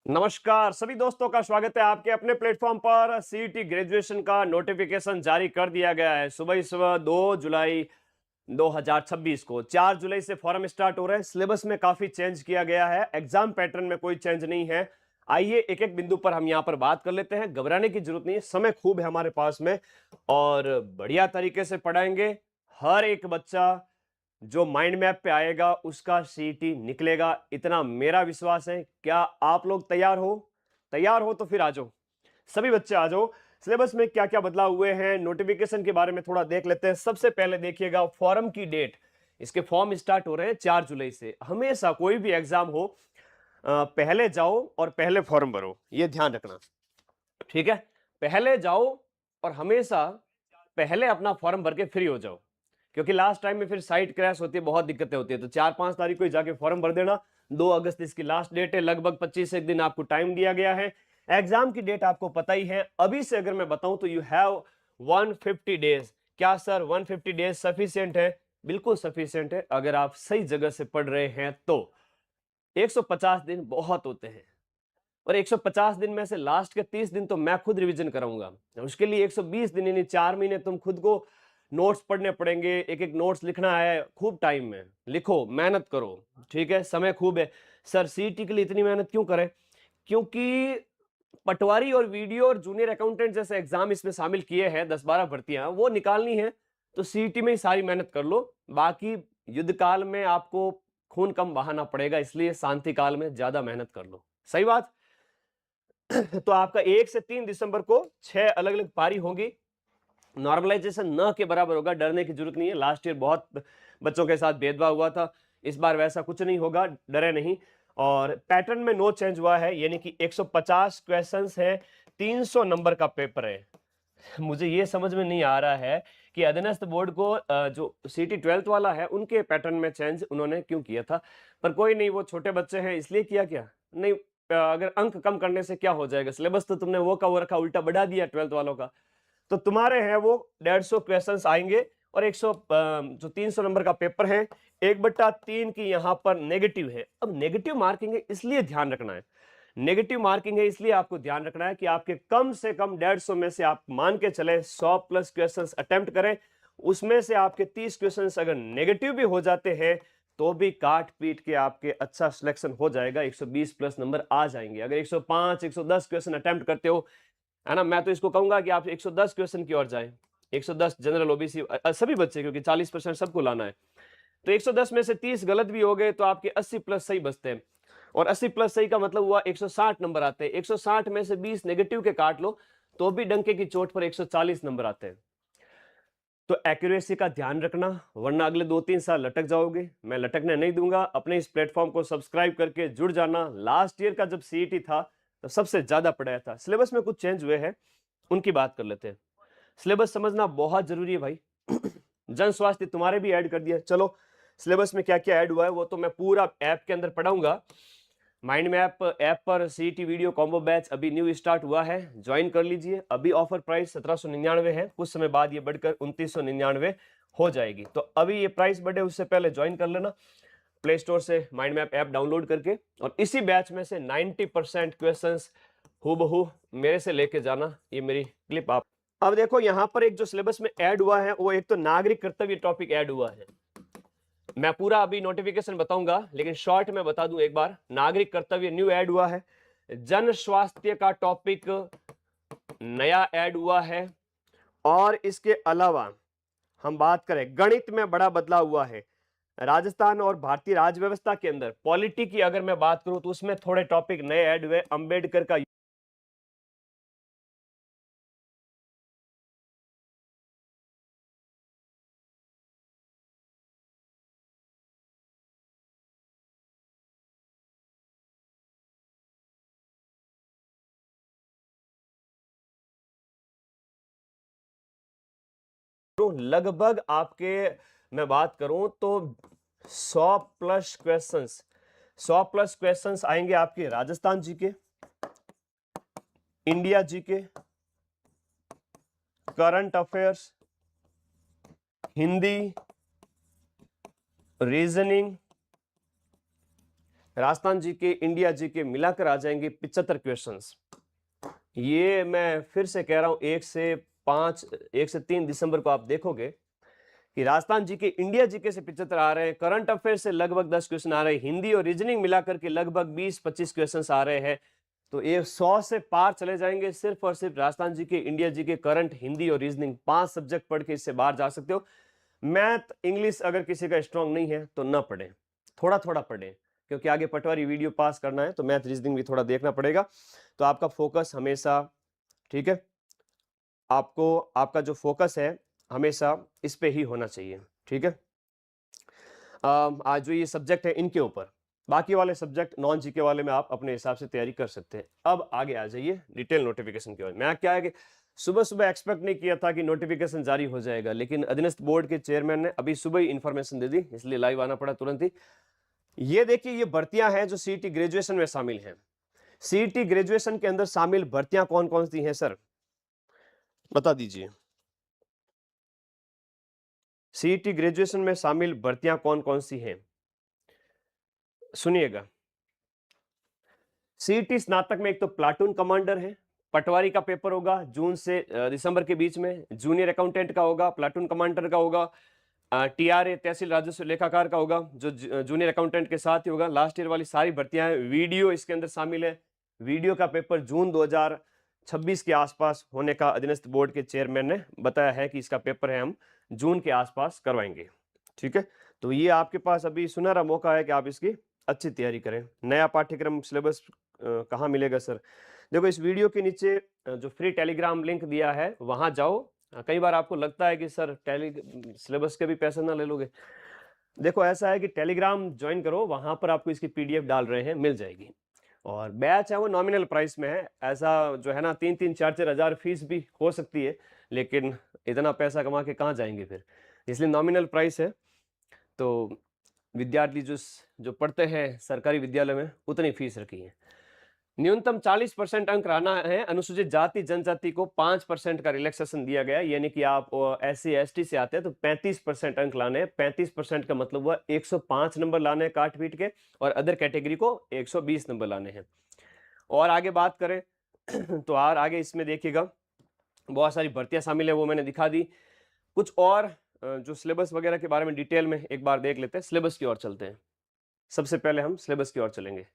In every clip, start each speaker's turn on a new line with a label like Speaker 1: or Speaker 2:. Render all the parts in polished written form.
Speaker 1: नमस्कार सभी दोस्तों का स्वागत है आपके अपने प्लेटफॉर्म पर। सीईटी ग्रेजुएशन का नोटिफिकेशन जारी कर दिया गया है। सुबह ही सुबह 2 जुलाई 2026 को 4 जुलाई से फॉर्म स्टार्ट हो रहे हैं। सिलेबस में काफी चेंज किया गया है, एग्जाम पैटर्न में कोई चेंज नहीं है। आइए एक एक बिंदु पर हम यहां पर बात कर लेते हैं। घबराने की जरूरत नहीं है, समय खूब है हमारे पास में और बढ़िया तरीके से पढ़ाएंगे। हर एक बच्चा जो माइंड मैप पे आएगा उसका सीईटी निकलेगा, इतना मेरा विश्वास है। क्या आप लोग तैयार हो? तैयार हो तो फिर आ जाओ, सभी बच्चे आ जाओ। सिलेबस में क्या क्या बदलाव हुए हैं, नोटिफिकेशन के बारे में थोड़ा देख लेते हैं। सबसे पहले देखिएगा फॉर्म की डेट। इसके फॉर्म स्टार्ट हो रहे हैं 4 जुलाई से। हमेशा कोई भी एग्जाम हो, पहले जाओ और पहले फॉर्म भरो, ये ध्यान रखना, ठीक है। पहले जाओ और हमेशा पहले अपना फॉर्म भर के फ्री हो जाओ, क्योंकि लास्ट टाइम में फिर साइट क्रैश होती है, बहुत दिक्कतें होती है। तो 4-5 तारीख को ही जाके फॉर्म भर देना। 2 अगस्त इसकी लास्ट डेट है, लगभग 25 एक दिन आपको टाइम दिया गया है। एग्जाम की डेट आपको पता ही है। अभी से अगर मैं बताऊं तो यू हैव 150 डेज। क्या सर 150 डेज सफिशिएंट है? बिल्कुल सफिशिएंट है, अगर आप सही जगह से पढ़ रहे हैं तो। 150 दिन बहुत होते हैं और 150 दिन में से लास्ट के 30 दिन तो मैं खुद रिवीजन कराऊंगा। उसके लिए 120 दिन यानी 4 महीने तुम खुद को नोट्स पढ़ने पड़ेंगे। एक एक नोट्स लिखना है, खूब टाइम में लिखो, मेहनत करो, ठीक है। समय खूब है। सर सीईटी के लिए इतनी मेहनत क्यों करें? क्योंकि पटवारी और वीडियो और जूनियर अकाउंटेंट जैसे एग्जाम इसमें शामिल किए हैं, 10-12 भर्तियां वो निकालनी है। तो सीईटी में ही सारी मेहनत कर लो। बाकी युद्ध काल में आपको खून कम बहाना पड़ेगा, इसलिए शांति काल में ज्यादा मेहनत कर लो। सही बात। तो आपका 1 से 3 दिसंबर को 6 अलग अलग पारी होगी। नॉर्मलाइजेशन न के बराबर होगा, डरने की जरूरत नहीं है। लास्ट ईयर बहुत बच्चों के साथ भेदभाव हुआ था, इस बार वैसा कुछ नहीं होगा, डरे नहीं। और पैटर्न में नो चेंज हुआ है, यानी कि 150 क्वेश्चंस है, 300 नंबर का पेपर है। मुझे ये समझ में नहीं आ रहा है कि अधीनस्थ बोर्ड को जो सीटी 12th वाला है उनके पैटर्न में चेंज उन्होंने क्यों किया था। पर कोई नहीं, वो छोटे बच्चे हैं इसलिए किया क्या नहीं। अगर अंक कम करने से क्या हो जाएगा? सिलेबस तो तुमने वो का वो रखा, उल्टा बढ़ा दिया 12th वालों का। तो तुम्हारे हैं वो 150 क्वेश्चंस आएंगे और 100 जो 300 नंबर का पेपर है, 1/3 की यहां पर नेगेटिव है। अब नेगेटिव मार्किंग है इसलिए ध्यान रखना है। नेगेटिव मार्किंग है इसलिए आपको ध्यान रखना है कि आपके कम से कम 150 में से आप मान के चले 100 प्लस क्वेश्चंस अटेम्प्ट करें। उसमें से आपके 30 क्वेश्चंस अगर नेगेटिव भी हो जाते हैं तो भी काट पीट के आपके अच्छा सिलेक्शन हो जाएगा, 120 प्लस नंबर आ जाएंगे। अगर 105 110 क्वेश्चन अटेम्प्ट करते हो, है ना, मैं तो इसको कहूंगा कि आप 110 क्वेश्चन की ओर जाएं। 110 जनरल ओबीसी सभी बच्चे, क्योंकि 40% सबको लाना है। तो 110 में से 30 गलत भी हो गए तो आपके 80 प्लस सही बचते हैं। और 80 प्लस सही का मतलब हुआ 160 नंबर आते हैं। 160 में से 20 नेगेटिव के काट लो तो भी डंके की चोट पर 140 नंबर आते हैं। तो एक्यूरेसी का ध्यान रखना, वरना अगले 2-3 साल लटक जाओगे। मैं लटकने नहीं दूंगा। अपने इस प्लेटफॉर्म को सब्सक्राइब करके जुड़ जाना। लास्ट ईयर का जब सीईटी था तो सबसे ज्यादा पढ़ाया था। सिलेबस में कुछ चेंज हुए हैं, उनकी बात कर लेते हैं। सिलेबस समझना बहुत जरूरी है भाई। जन स्वास्थ्य तुम्हारे भी ऐड कर दिया। चलो सिलेबस में क्या क्या ऐड हुआ है वो तो मैं पूरा ऐप के अंदर पढ़ाऊंगा। माइंड मैप ऐप पर सीईटी वीडियो कॉम्बो बैच अभी न्यू स्टार्ट हुआ है, ज्वाइन कर लीजिए। अभी ऑफर प्राइस 1799 है, कुछ समय बाद ये बढ़कर 2999 हो जाएगी। तो अभी ये प्राइस बढ़े उससे पहले ज्वाइन कर लेना प्ले स्टोर से माइंड मैप ऐप डाउनलोड करके। और इसी बैच में से 90% क्वेश्चंस हूबहू मेरे से लेके जाना। ये मेरी क्लिप आप अब देखो। यहां पर एक जो सिलेबस में ऐड हुआ है वो एक तो नागरिक कर्तव्य टॉपिक ऐड हुआ है। मैं पूरा अभी नोटिफिकेशन बताऊंगा, लेकिन शॉर्ट में बता दूं एक बार। नागरिक कर्तव्य न्यू ऐड हुआ है। जन स्वास्थ्य का टॉपिक नया ऐड हुआ है। और इसके अलावा हम बात करें, गणित में बड़ा बदलाव हुआ है। राजस्थान और भारतीय राज्य व्यवस्था के अंदर पॉलिटी की अगर मैं बात करूं तो उसमें थोड़े टॉपिक नए ऐड हुए। अंबेडकर का लगभग आपके, मैं बात करूं तो 100 प्लस क्वेश्चंस, 100 प्लस क्वेश्चंस आएंगे आपके राजस्थान जी के, इंडिया जी के, current affairs, Hindi, reasoning, Rajasthan GK, India GK मिलाकर आ जाएंगे 75 क्वेश्चंस। ये मैं फिर से कह रहा हूं, 1 से 3 दिसंबर को आप देखोगे कि राजस्थान जीके, इंडिया जीके से 75 आ रहे हैं, करंट अफेयर से लगभग 10 क्वेश्चन आ रहे हैं, हिंदी और रीजनिंग मिलाकर के लगभग 20-25 क्वेश्चन आ रहे हैं। तो ये 100 से पार चले जाएंगे सिर्फ और सिर्फ Rajasthan GK, India GK, current, Hindi और रीजनिंग, 5 सब्जेक्ट पढ़ के इससे बाहर जा सकते हो। मैथ, इंग्लिश अगर किसी का स्ट्रांग नहीं है तो ना पढ़े, थोड़ा थोड़ा पढ़े, क्योंकि आगे पटवारी वीडियो पास करना है तो मैथ रीजनिंग भी थोड़ा देखना पड़ेगा। तो आपका फोकस हमेशा, ठीक है, आपको आपका जो फोकस है हमेशा इस पे ही होना चाहिए, ठीक है। आज जो ये सब्जेक्ट है इनके ऊपर, बाकी वाले सब्जेक्ट नॉन जीके वाले में आप अपने हिसाब से तैयारी कर सकते हैं। अब आगे आ जाइए डिटेल नोटिफिकेशन की ओर। मैं क्या है कि सुबह सुबह एक्सपेक्ट नहीं किया था कि नोटिफिकेशन जारी हो जाएगा, लेकिन अधीनस्थ बोर्ड के चेयरमैन ने अभी सुबह ही इंफॉर्मेशन दे दी, इसलिए लाइव आना पड़ा तुरंत ही। ये देखिए, ये भर्तियां हैं जो सीईटी ग्रेजुएशन में शामिल हैं। सीईटी ग्रेजुएशन के अंदर शामिल भर्तियां कौन कौन सी हैं सर, बता दीजिए। सीईटी ग्रेजुएशन में शामिल भर्तियां कौन कौन सी हैं, सुनिएगा। सीईटी स्नातक में एक तो प्लाटून कमांडर है, पटवारी का पेपर होगा जून से दिसंबर के बीच में, जूनियर अकाउंटेंट का होगा, प्लाटून कमांडर का होगा, टीआरए तहसील राजस्व लेखाकार का होगा जो जूनियर अकाउंटेंट के साथ ही होगा। लास्ट ईयर वाली सारी भर्तियां हैं। वीडियो इसके अंदर शामिल है। वीडियो का पेपर जून 2026 के आसपास होने का अधीनस्थ बोर्ड के चेयरमैन ने बताया है कि इसका पेपर है हम जून के आसपास करवाएंगे, ठीक है। तो ये आपके पास अभी सुनहरा मौका है कि आप इसकी अच्छी तैयारी करें। नया पाठ्यक्रम सिलेबस कहाँ मिलेगा सर? देखो, इस वीडियो के नीचे जो फ्री टेलीग्राम लिंक दिया है वहां जाओ। कई बार आपको लगता है कि सर सिलेबस के भी पैसे ना ले लोगे। देखो, ऐसा है कि टेलीग्राम ज्वाइन करो, वहां पर आपको इसकी पीडीएफ डाल रहे हैं, मिल जाएगी। और बैच है वो नॉमिनल प्राइस में है। ऐसा जो है ना 3-3, 4-4 हजार फीस भी हो सकती है, लेकिन इतना पैसा कमा के कहाँ जाएंगे फिर, इसलिए नॉमिनल प्राइस है। तो विद्यार्थी जो पढ़ते हैं सरकारी विद्यालय में उतनी फीस रखी है। न्यूनतम 40% अंक रहना है। अनुसूचित जाति जनजाति को 5% का रिलैक्सेशन दिया गया है, यानी कि आप SC ST से आते हैं तो 35% अंक लाने हैं। 35% का मतलब हुआ 105 नंबर लाने हैं काट पीट के, और अदर कैटेगरी को 120 नंबर लाने हैं। और आगे बात करें तो आगे इसमें देखिएगा बहुत सारी भर्तियां शामिल है, वो मैंने दिखा दी। कुछ और जो सिलेबस वगैरह के बारे में डिटेल में एक बार देख लेते हैं। सिलेबस की ओर चलते हैं। सबसे पहले हम सिलेबस की ओर चलेंगे।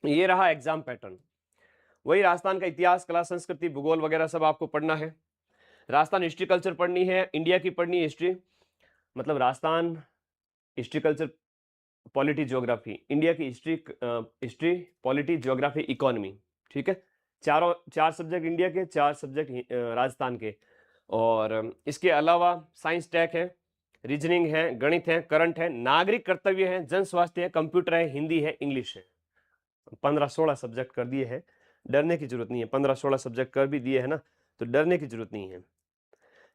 Speaker 1: ये रहा एग्जाम पैटर्न। वही राजस्थान का इतिहास, कला, संस्कृति, भूगोल वगैरह सब आपको पढ़ना है। राजस्थान हिस्ट्री कल्चर पढ़नी है, इंडिया की पढ़नी है हिस्ट्री, मतलब Rajasthan history culture polity geography, India की हिस्ट्री पॉलिटी ज्योग्राफी इकोनॉमी, ठीक है। चार सब्जेक्ट इंडिया के, 4 सब्जेक्ट राजस्थान के। और इसके अलावा साइंस टेक है, रीजनिंग है, गणित है, करंट है, नागरिक कर्तव्य है, जन स्वास्थ्य है, कंप्यूटर है, हिंदी है, इंग्लिश है। 15-16 सब्जेक्ट कर दिए हैं, डरने की जरूरत नहीं है। 15-16 सब्जेक्ट कर भी दिए है ना, तो डरने की जरूरत नहीं है।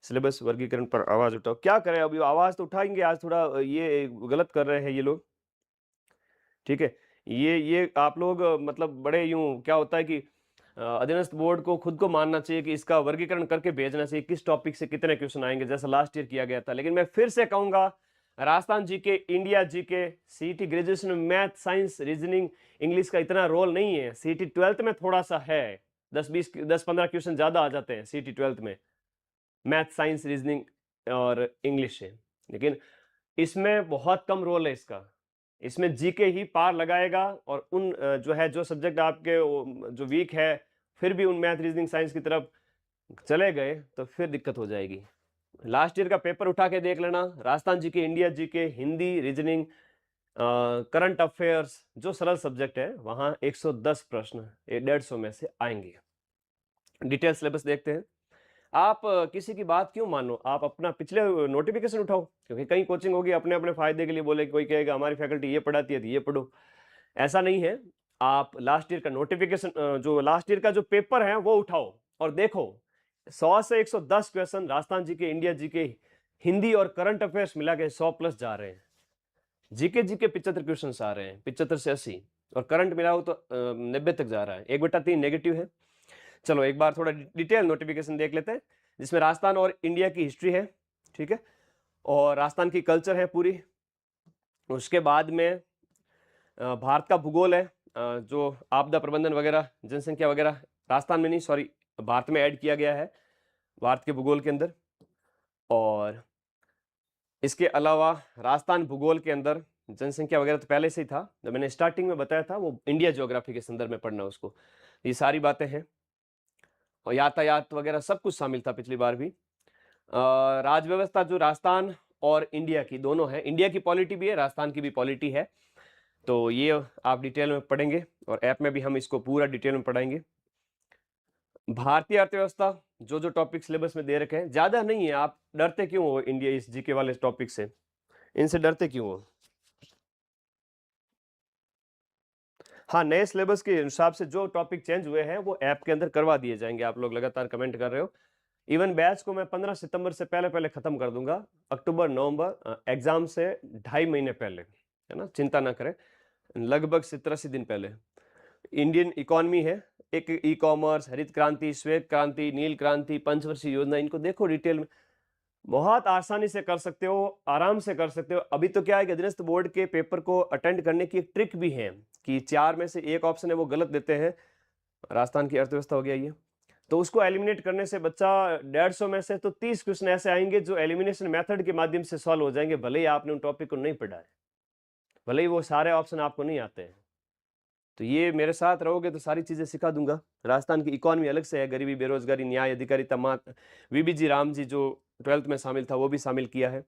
Speaker 1: सिलेबस वर्गीकरण पर आवाज उठाओ, क्या करें अभी, आवाज तो उठाएंगे। आज थोड़ा ये गलत कर रहे हैं ये लोग, ठीक है। ये आप लोग मतलब बड़े यूं, क्या होता है कि अधीनस्थ बोर्ड को खुद को मानना चाहिए कि इसका वर्गीकरण करके भेजना चाहिए किस टॉपिक से कितने क्वेश्चन आएंगे, जैसा लास्ट ईयर किया गया था। लेकिन मैं फिर से कहूंगा, Rajasthan GK, India GK, CET graduation में मैथ, साइंस, रीजनिंग, इंग्लिश का इतना रोल नहीं है। सीईटी 12th में थोड़ा सा है, 10-15 क्वेश्चन ज्यादा आ जाते हैं सीईटी 12th में, मैथ, साइंस, रीजनिंग और इंग्लिश है। लेकिन इसमें बहुत कम रोल है इसका। इसमें जीके ही पार लगाएगा, और उन जो सब्जेक्ट आपके जो वीक है, फिर भी उन मैथ, रीजनिंग, साइंस की तरफ चले गए तो फिर दिक्कत हो जाएगी। लास्ट ईयर का पेपर उठा के देख लेना, Rajasthan GK, India GK, Hindi, reasoning, current affairs, जो सरल सब्जेक्ट है वहां 110 प्रश्न 150 में से आएंगे। डिटेल सिलेबस देखते हैं। आप किसी की बात क्यों मानो, आप अपना पिछले नोटिफिकेशन उठाओ, क्योंकि कई कोचिंग होगी अपने अपने फायदे के लिए बोले, कोई कहेगा हमारी फैकल्टी ये पढ़ाती है तो ये पढ़ो। ऐसा नहीं है। आप लास्ट ईयर का नोटिफिकेशन, जो लास्ट ईयर का जो पेपर है वो उठाओ और देखो। 100 से 110 question Rajasthan GK, India GK, Hindi और करंट अफेयर्स मिला के 100+ जा रहे हैं। जीके 75 क्वेश्चन आ रहे हैं, 75 से 80, और करंट मिलाओ तो 90 तक जा रहा है। 1/3 नेगेटिव है। चलो एक बार थोड़ा डिटेल नोटिफिकेशन देख लेते हैं, जिसमें राजस्थान और इंडिया की हिस्ट्री है, ठीक है, और राजस्थान की कल्चर है पूरी, उसके बाद में भारत का भूगोल है, जो आपदा प्रबंधन वगैरह, जनसंख्या वगैरह, राजस्थान में नहीं, सॉरी, भारत में ऐड किया गया है भारत के भूगोल के अंदर। और इसके अलावा राजस्थान भूगोल के अंदर जनसंख्या वगैरह तो पहले से ही था, जब मैंने स्टार्टिंग में बताया था, वो इंडिया ज्योग्राफी के संदर्भ में पढ़ना उसको। ये सारी बातें हैं, और यातायात वगैरह सब कुछ शामिल था पिछली बार भी। राज व्यवस्था जो राजस्थान और इंडिया की दोनों है, इंडिया की पॉलिटी भी है, राजस्थान की भी पॉलिटी है, तो ये आप डिटेल में पढ़ेंगे, और ऐप में भी हम इसको पूरा डिटेल में पढ़ाएंगे। भारतीय अर्थव्यवस्था, जो जो टॉपिक सिलेबस में दे रखे हैं, ज्यादा नहीं है, आप डरते क्यों हो इंडिया इस जीके वाले टॉपिक से, इनसे डरते क्यों हो? हाँ, नए सिलेबस के हिसाब से जो टॉपिक चेंज हुए हैं वो ऐप के अंदर करवा दिए जाएंगे। आप लोग लगातार कमेंट कर रहे हो। इवन बैच को मैं 15 सितंबर से पहले पहले खत्म कर दूंगा, अक्टूबर नवंबर एग्जाम से 2.5 महीने पहले, है ना, चिंता ना करें, लगभग 70-80 दिन पहले। इंडियन इकोनॉमी है, एक ई कॉमर्स, हरित क्रांति, श्वेत क्रांति, नील क्रांति, पंचवर्षीय योजना, इनको देखो डिटेल में, बहुत आसानी से कर सकते हो, आराम से कर सकते हो। अभी तो क्या है कि अधीनस्थ बोर्ड के पेपर को अटेंड करने की एक ट्रिक भी है कि 4 में से एक ऑप्शन है वो गलत देते हैं। राजस्थान की अर्थव्यवस्था हो गया ये, तो उसको एलिमिनेट करने से बच्चा 150 में से तो 30 क्वेश्चन ऐसे आएंगे जो एलिमिनेशन मेथड के माध्यम से सॉल्व हो जाएंगे, भले ही आपने उन टॉपिक को नहीं पढ़ा है, भले ही वो सारे ऑप्शन आपको नहीं आते हैं। तो ये मेरे साथ रहोगे तो सारी चीजें सिखा दूंगा। राजस्थान की इकोनॉमी अलग से है, गरीबी, बेरोजगारी, न्याय, अधिकारिता, वीबीजी राम जी जो 12th में शामिल था वो भी शामिल किया है।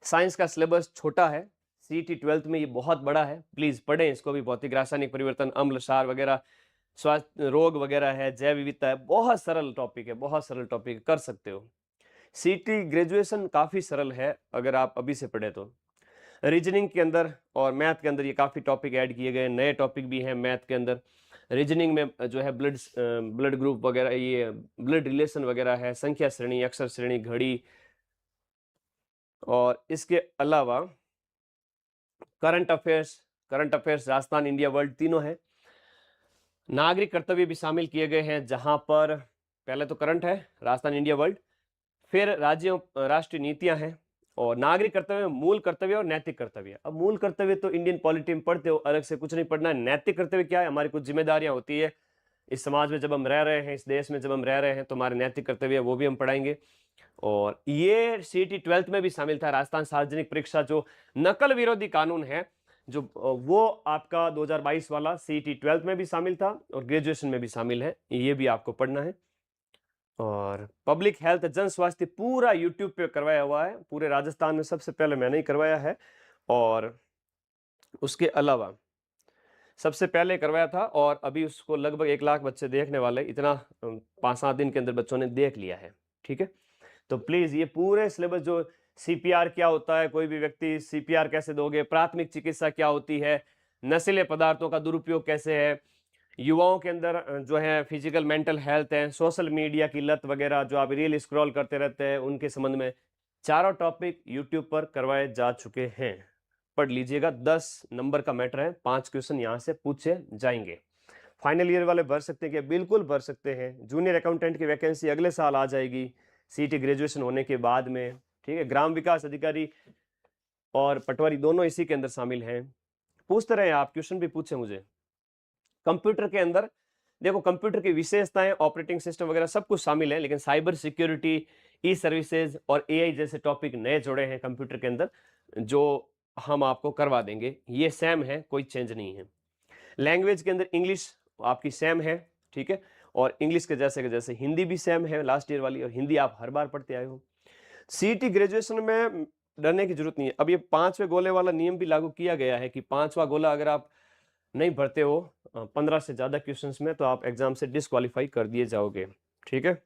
Speaker 1: साइंस का सिलेबस छोटा है, सीईटी 12th में ये बहुत बड़ा है, प्लीज पढ़ें इसको भी। भौतिक रासायनिक परिवर्तन, अम्ल क्षार वगैरह, स्वास्थ्य रोग वगैरह है, जैव विविधता है, बहुत सरल टॉपिक है, बहुत सरल टॉपिक, कर सकते हो। सीईटी ग्रेजुएशन काफी सरल है अगर आप अभी से पढ़े तो। रीजनिंग के अंदर और मैथ के अंदर ये काफी टॉपिक ऐड किए गए, नए टॉपिक भी हैं मैथ के अंदर। रीजनिंग में जो है ब्लड ग्रुप वगैरह, ये ब्लड रिलेशन वगैरह है, संख्या श्रेणी, अक्षर श्रेणी, घड़ी, और इसके अलावा current affairs Rajasthan, India, world तीनों है। नागरिक कर्तव्य भी शामिल किए गए हैं, जहां पर पहले तो करंट है राजस्थान, इंडिया, वर्ल्ड, फिर राज्यों राष्ट्रीय नीतियां हैं, और नागरिक कर्तव्य, मूल कर्तव्य और नैतिक कर्तव्य। अब मूल कर्तव्य तो इंडियन पॉलिटी में पढ़ते हो, अलग से कुछ नहीं पढ़ना है। नैतिक कर्तव्य क्या है? हमारी कुछ जिम्मेदारियां होती है इस समाज में जब हम रह रहे हैं, इस देश में जब हम रह रहे हैं, तो हमारे नैतिक कर्तव्य वो भी हम पढ़ाएंगे। और ये सीईटी 12th में भी शामिल था, राजस्थान सार्वजनिक परीक्षा जो नकल विरोधी कानून है, जो वो आपका 2022 वाला सीईटी 12th में भी शामिल था और ग्रेजुएशन में भी शामिल है, ये भी आपको पढ़ना है। और पब्लिक हेल्थ, जन स्वास्थ्य, पूरा यूट्यूब पे करवाया हुआ है, पूरे राजस्थान में सबसे पहले मैंने ही करवाया है, और उसके अलावा सबसे पहले करवाया था, और अभी उसको लगभग 1 लाख बच्चे देखने वाले, इतना 5-7 दिन के अंदर बच्चों ने देख लिया है। ठीक है, तो प्लीज ये पूरे सिलेबस, जो सीपीआर क्या होता है, कोई भी व्यक्ति सीपीआर कैसे दोगे, प्राथमिक चिकित्सा क्या होती है, नशीले पदार्थों का दुरुपयोग कैसे है, युवाओं के अंदर जो है फिजिकल मेंटल हेल्थ है, सोशल मीडिया की लत वगैरह, जो आप रील स्क्रॉल करते रहते हैं, उनके संबंध में चारों टॉपिक यूट्यूब पर करवाए जा चुके हैं। पढ़ लीजिएगा, 10 नंबर का मैटर है, 5 क्वेश्चन यहाँ से पूछे जाएंगे। फाइनल ईयर वाले भर सकते हैं क्या? बिल्कुल भर सकते हैं। जूनियर अकाउंटेंट की वैकेंसी अगले साल आ जाएगी सीईटी ग्रेजुएशन होने के बाद में। ठीक है, ग्राम विकास अधिकारी और पटवारी दोनों इसी के अंदर शामिल हैं। पूछते रहे आप, क्वेश्चन भी पूछे मुझे। कंप्यूटर के अंदर देखो, कंप्यूटर की विशेषताएं, ऑपरेटिंग सिस्टम वगैरह सब कुछ शामिल है, लेकिन साइबर सिक्योरिटी, ई सर्विसेज और एआई जैसे टॉपिक नए जुड़े हैं कंप्यूटर के अंदर, जो हम आपको करवा देंगे। ये सेम है, कोई चेंज नहीं है। लैंग्वेज के अंदर इंग्लिश आपकी सेम है, ठीक है, और इंग्लिश के जैसे हिंदी भी सेम है लास्ट ईयर वाली, और हिंदी आप हर बार पढ़ते आए हो। सीईटी ग्रेजुएशन में डरने की जरूरत नहीं है। अब ये 5वें गोले वाला नियम भी लागू किया गया है कि 5वां गोला अगर आप नहीं भरते हो 15 से ज्यादा क्वेश्चंस में, तो आप एग्जाम से डिस्क्वालीफाई कर दिए जाओगे। ठीक है,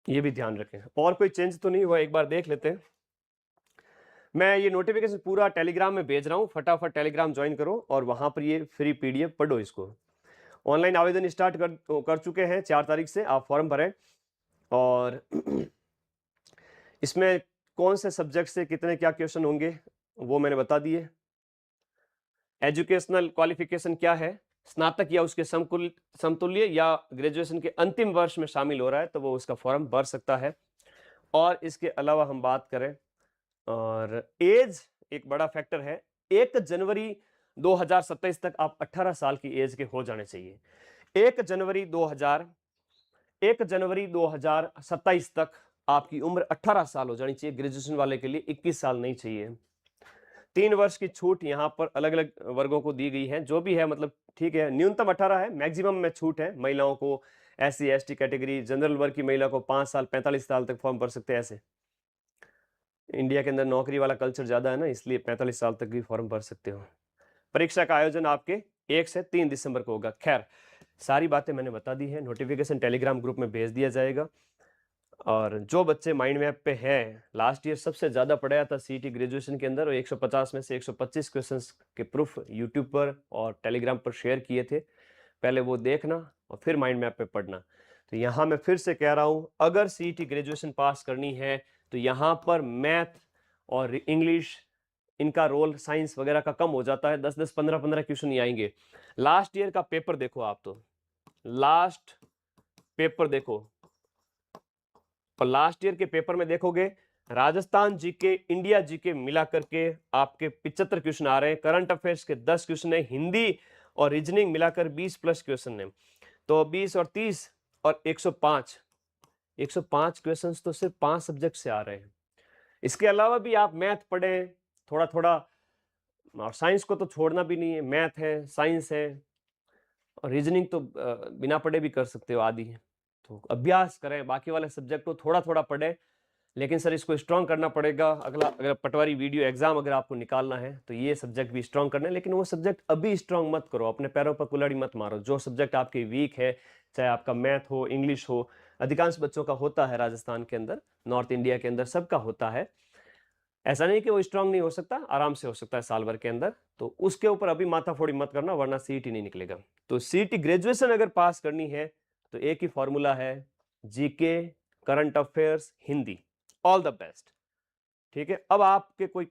Speaker 1: ये भी ध्यान रखें। और कोई चेंज तो नहीं हुआ, एक बार देख लेते हैं। मैं ये नोटिफिकेशन पूरा टेलीग्राम में भेज रहा हूँ, फटाफट टेलीग्राम ज्वाइन करो और वहां पर ये फ्री पीडीएफ पढ़ो इसको। ऑनलाइन आवेदन स्टार्ट कर चुके हैं, 4 तारीख से आप फॉर्म भरें। और इसमें कौन से सब्जेक्ट से कितने क्या क्वेश्चन होंगे वो मैंने बता दिए। एजुकेशनल क्वालिफिकेशन क्या है, स्नातक या उसके समतुल्य या ग्रेजुएशन के अंतिम वर्ष में शामिल हो रहा है तो वो उसका फॉर्म भर सकता है। और इसके अलावा हम बात करें और एज एक बड़ा फैक्टर है। 1 जनवरी 2027 तक आप 18 साल की एज के हो जाने चाहिए। 1 जनवरी 2027 तक आपकी उम्र 18 साल हो जानी चाहिए। ग्रेजुएशन वाले के लिए 21 साल नहीं चाहिए। 3 वर्ष की छूट यहाँ पर अलग-अलग वर्गों को दी गई है। जो भी है मतलब ठीक है, न्यूनतम 18 है, मैक्सिमम में छूट है। महिलाओं को, एससी एसटी कैटेगरी, जनरल वर्ग की महिला को 5 साल 45 साल तक फॉर्म भर सकते हैं ऐसे। इंडिया के अंदर नौकरी वाला कल्चर ज़्यादा है ना, इसलिए 45 साल तक भी फॉर्म भर सकते हो। परीक्षा का आयोजन आपके 1 से 3 दिसंबर को होगा। खैर, सारी बातें मैंने बता दी है। नोटिफिकेशन टेलीग्राम ग्रुप में भेज दिया जाएगा। और जो बच्चे माइंड मैप पे हैं, लास्ट ईयर सबसे ज़्यादा पढ़ाया था सीईटी ग्रेजुएशन के अंदर, और 150 में से 125 क्वेश्चंस के प्रूफ यूट्यूब पर और टेलीग्राम पर शेयर किए थे। पहले वो देखना और फिर माइंड मैप पे पढ़ना। तो यहाँ मैं फिर से कह रहा हूँ, अगर सीईटी ग्रेजुएशन पास करनी है तो यहाँ पर मैथ और इंग्लिश, इनका रोल साइंस वगैरह का कम हो जाता है। 10-10, 15-15 क्वेश्चन ही आएंगे। लास्ट ईयर का पेपर देखो आप, तो लास्ट पेपर देखो, और लास्ट ईयर के पेपर में देखोगे राजस्थान जीके, इंडिया जीके मिला करके आपके 75 क्वेश्चन आ रहे हैं। करंट अफेयर्स के 10 क्वेश्चन है। हिंदी और रीजनिंग मिलाकर 20 प्लस क्वेश्चन है। तो 20 और 30 और 105 क्वेश्चंस तो सिर्फ 5 सब्जेक्ट से आ रहे हैं। इसके अलावा भी आप मैथ पढ़ें थोड़ा थोड़ा, और साइंस को तो छोड़ना भी नहीं है। मैथ है, साइंस है, और रीजनिंग तो बिना पढ़े भी कर सकते हो, आदि है। तो अभ्यास करें, बाकी वाले सब्जेक्ट को थोड़ा थोड़ा पढ़ें। लेकिन सर इसको स्ट्रॉन्ग करना पड़ेगा। अगला अगर पटवारी वीडियो एग्जाम अगर आपको निकालना है तो ये सब्जेक्ट भी स्ट्रॉन्ग करना है, लेकिन वो सब्जेक्ट अभी स्ट्रॉन्ग मत करो। अपने पैरों पर कुल्हाड़ी मत मारो। जो सब्जेक्ट आपके वीक है, चाहे आपका मैथ हो, इंग्लिश हो, अधिकांश बच्चों का होता है राजस्थान के अंदर, नॉर्थ इंडिया के अंदर सबका होता है। ऐसा नहीं कि वो स्ट्रांग नहीं हो सकता, आराम से हो सकता है साल भर के अंदर। तो उसके ऊपर अभी माथाफोड़ी मत करना, वरना सीईटी नहीं निकलेगा। तो सीईटी ग्रेजुएशन अगर पास करनी है तो एक ही फॉर्मूला है, GK, current affairs, Hindi. All the best. ठीक है, अब आपके कोई